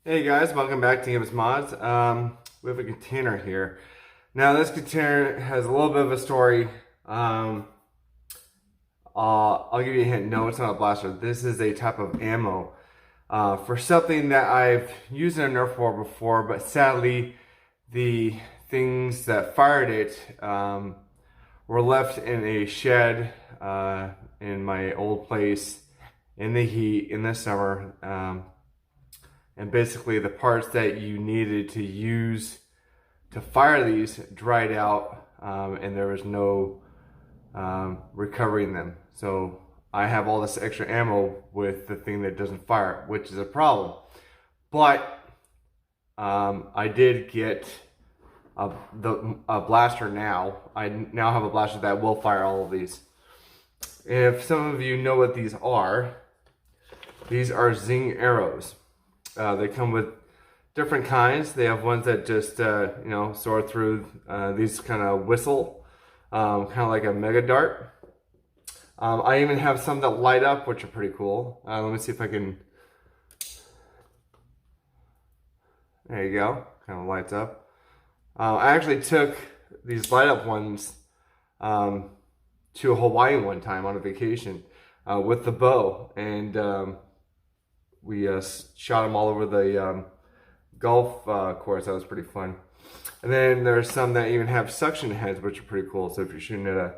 Hey guys, welcome back to Gibbs Mods. We have a container here. Now this container has a little bit of a story. I'll give you a hint. No, it's not a blaster. This is a type of ammo for something that I've used in a Nerf war before, but sadly the things that fired it were left in a shed in my old place in the heat in the summer. And basically the parts that you needed to use to fire these dried out, and there was no recovering them. So I have all this extra ammo with the thing that doesn't fire, which is a problem. But I did get a blaster now. I now have a blaster that will fire all of these. If some of you know what these are Zing arrows. They come with different kinds. They have ones that just, soar through. These kind of whistle, kind of like a mega dart. I even have some that light up, which are pretty cool. Let me see if I can. There you go. Kind of lights up. I actually took these light up ones to Hawaii one time on a vacation with the bow, and we shot them all over the golf course. That was pretty fun. And then there's some that even have suction heads, which are pretty cool. So if you're shooting at a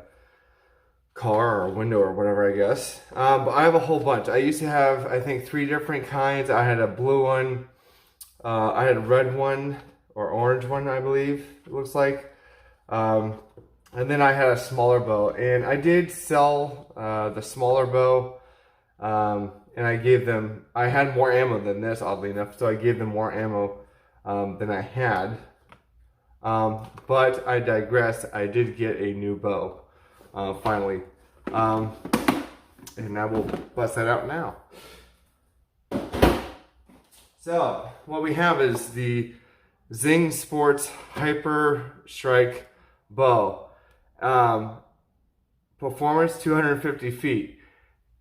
car or a window or whatever, I guess. But I have a whole bunch. I used to have, I think, 3 different kinds. I had a blue one. I had a red one or orange one, I believe it looks like. And then I had a smaller bow. And I did sell the smaller bow. And I gave them, I had more ammo than this, oddly enough, so I gave them more ammo than I had. But I digress, I did get a new bow, finally. And I will bust that out now. So, what we have is the Zing Sports Hyper Strike bow. Performance 250 feet.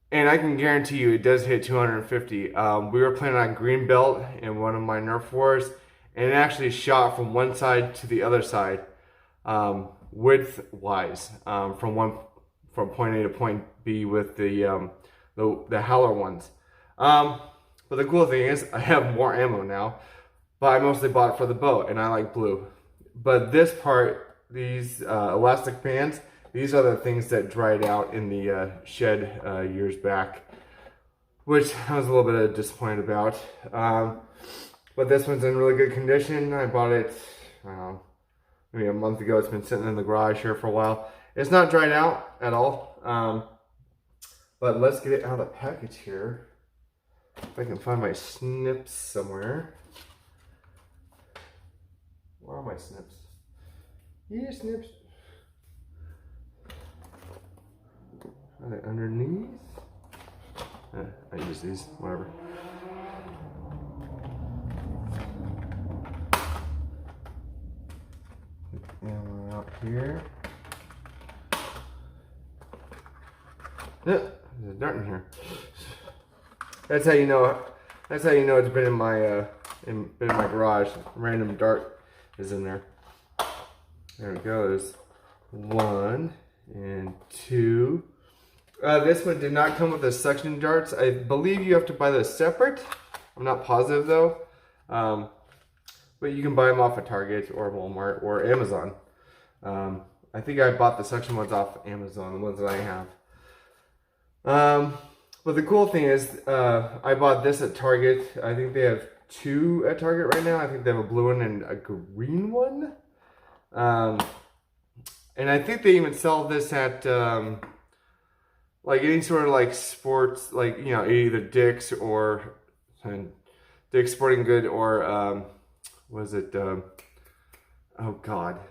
And I can guarantee you it does hit 250. We were playing on green belt in one of my Nerf wars, and it actually shot from one side to the other side, width-wise, from point A to point B with the Howler ones. But the cool thing is I have more ammo now, but I mostly bought it for the bow, and I like blue. But this part, these elastic bands, these are the things that dried out in the shed years back, which I was a little bit disappointed about. But this one's in really good condition. I bought it, maybe a month ago. It's been sitting in the garage here for a while. It's not dried out at all. But let's get it out of the package here. If I can find my snips somewhere. Where are my snips? Yeah, snips. Are they underneath? I use these, whatever. And out here. There's a dart in here. That's how you know. That's how you know it's been in my garage. A random dart is in there. There it goes. 1 and 2. This one did not come with the suction darts. I believe you have to buy those separate. I'm not positive though. But you can buy them off of Target or Walmart or Amazon. I think I bought the suction ones off Amazon, the ones that I have. But the cool thing is, I bought this at Target. I think they have 2 at Target right now. I think they have a blue one and a green one. And I think they even sell this at like any sort of like sports, like, either Dick's or Dick's Sporting Good or was it oh god,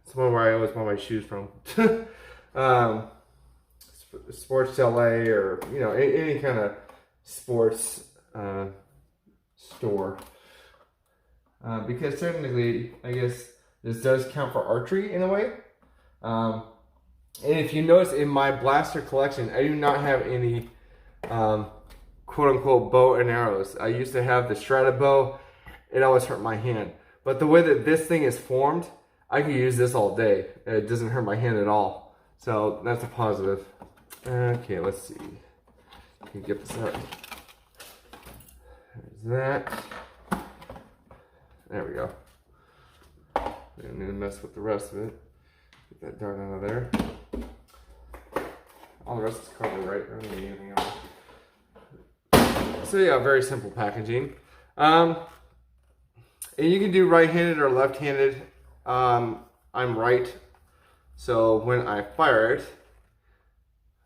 it's one where I always buy my shoes from. Sports LA, or any kind of sports store, because technically I guess this does count for archery in a way. And if you notice in my blaster collection, I do not have any quote unquote bow and arrows. I used to have the Strata bow it always hurt my hand. But the way that this thing is formed, I can use this all day. It doesn't hurt my hand at all. So that's a positive. Okay, let's see. Can you get this out? There's that. There we go. I don't need to mess with the rest of it. Get that dart out of there. All the rest is covered, right? I don't need anything else. So yeah, very simple packaging. And you can do right-handed or left-handed. I'm right, so when I fire it,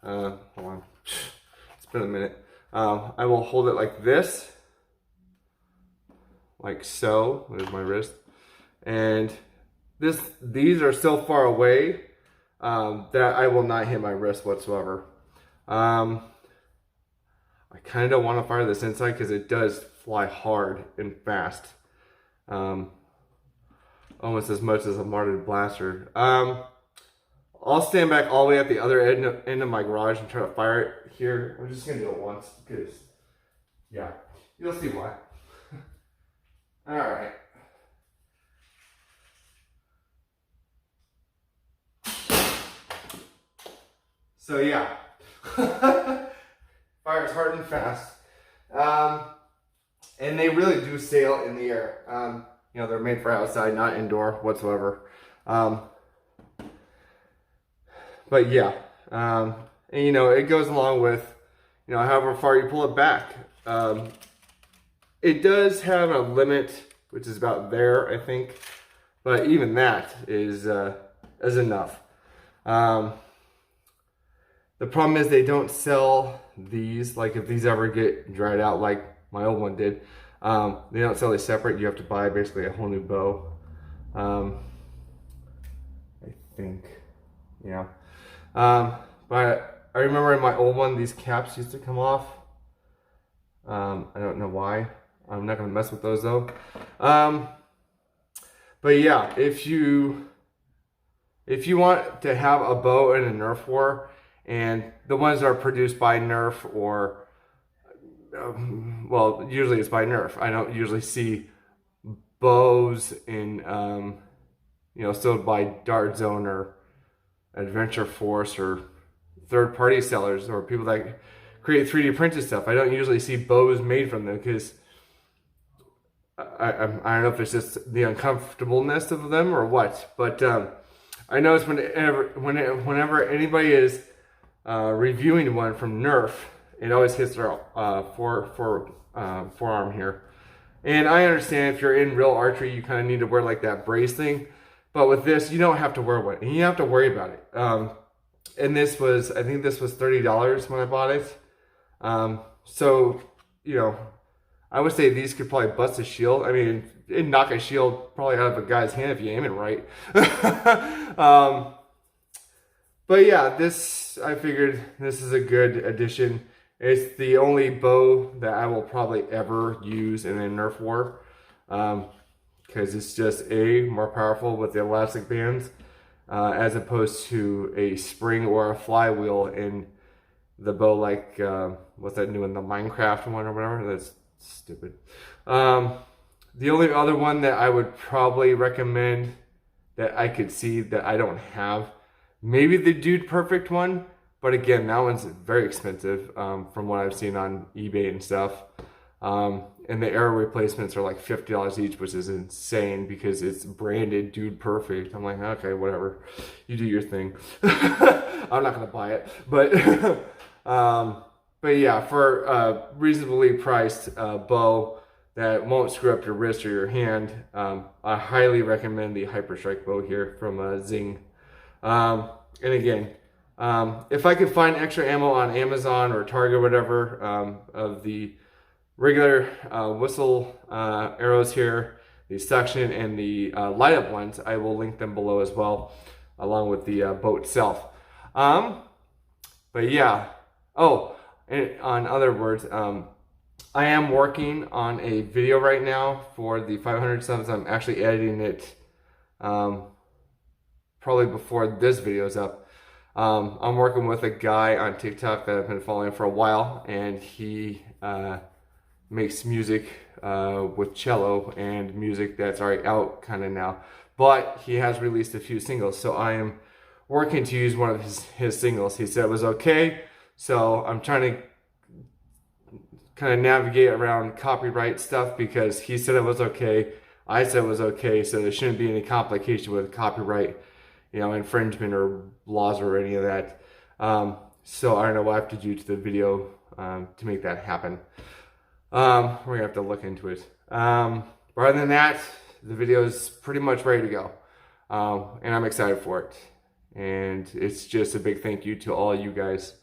hold on, it's been a minute. I will hold it like this, like so. There's my wrist, and these are so far away that I will not hit my wrist whatsoever. I kind of don't want to fire this inside because it does fly hard and fast. Almost as much as a Martin blaster. I'll stand back all the way at the other end of my garage and try to fire it here. I'm just gonna do it once because, yeah, you'll see why. All right. So yeah, fires hard and fast, and they really do sail in the air. You know, they're made for outside, not indoor whatsoever. But yeah, and you know, it goes along with, you know, however far you pull it back. It does have a limit, which is about there, I think. But even that is enough. The problem is they don't sell these, like if these ever get dried out like my old one did. They don't sell these separate. You have to buy basically a whole new bow. I think, yeah. But I remember in my old one, these caps used to come off. I don't know why. I'm not gonna mess with those though. But yeah, if you want to have a bow in a Nerf war, and the ones that are produced by Nerf or well, usually it's by Nerf. I don't usually see bows in, you know, sold by Dart Zone or Adventure Force or third-party sellers or people that create 3D printed stuff. I don't usually see bows made from them because I don't know if it's just the uncomfortableness of them or what. But I notice whenever anybody is reviewing one from Nerf, it always hits their forearm here. And I understand if you're in real archery, you kind of need to wear like that brace thing. But with this, you don't have to wear one. And you don't have to worry about it. And this was, I think this was $30 when I bought it. So, you know, I would say these could probably bust a shield. I mean, it'd knock a shield probably out of a guy's hand if you aim it right. But yeah, this, I figured this is a good addition. It's the only bow that I will probably ever use in a Nerf war. Because it's just more powerful with the elastic bands as opposed to a spring or a flywheel in the bow like, what's that new in the Minecraft one or whatever? That's stupid. The only other one that I would probably recommend that I could see that I don't have, maybe the Dude Perfect one, but again, that one's very expensive from what I've seen on eBay and stuff. And the arrow replacements are like $50 each, which is insane because it's branded Dude Perfect. I'm like, okay, whatever, you do your thing. I'm not gonna buy it, but yeah, for a reasonably priced bow that won't screw up your wrist or your hand, I highly recommend the Hyperstrike bow here from Zing. And again, if I could find extra ammo on Amazon or Target or whatever of the regular whistle arrows here, the suction and the light up ones, I will link them below as well, along with the bow itself. But yeah, oh, and on other words, I am working on a video right now for the 500 subs. I'm actually editing it probably before this video is up. I'm working with a guy on TikTok that I've been following for a while, and he makes music with cello and music that's already out kind of now. But he has released a few singles, so I am working to use one of his singles. He said it was okay, so I'm trying to kind of navigate around copyright stuff because he said it was okay, I said it was okay, so there shouldn't be any complication with copyright, infringement or laws or any of that. So I don't know what I have to do to the video to make that happen. We're gonna have to look into it. But other than that, the video is pretty much ready to go, and I'm excited for it. And it's just a big thank you to all you guys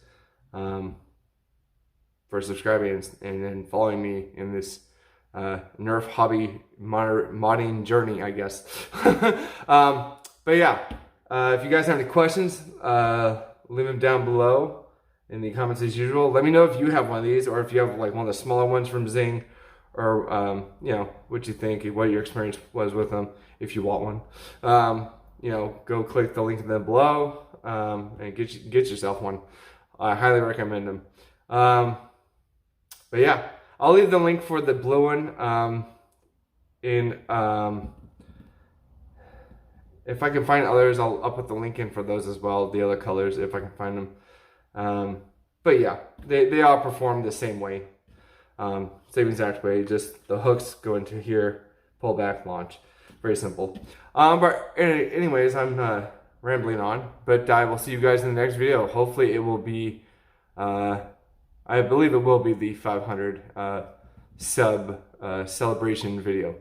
for subscribing and then following me in this Nerf hobby modding journey, I guess. But yeah, if you guys have any questions, leave them down below in the comments as usual. Let me know if you have one of these, or if you have like one of the smaller ones from Zing, or what you think, what your experience was with them, if you want one. Go click the link in the below and get yourself one. I highly recommend them. But yeah, I'll leave the link for the blue one if I can find others, I'll put the link in for those as well, the other colors, if I can find them. But yeah, they all perform the same way. Same exact way, just the hooks go into here, pull back, launch. Very simple. But anyways, I'm rambling on, but I will see you guys in the next video. Hopefully it will be, I believe it will be the 500 sub celebration video.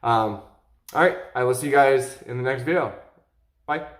Alright, I will see you guys in the next video. Bye.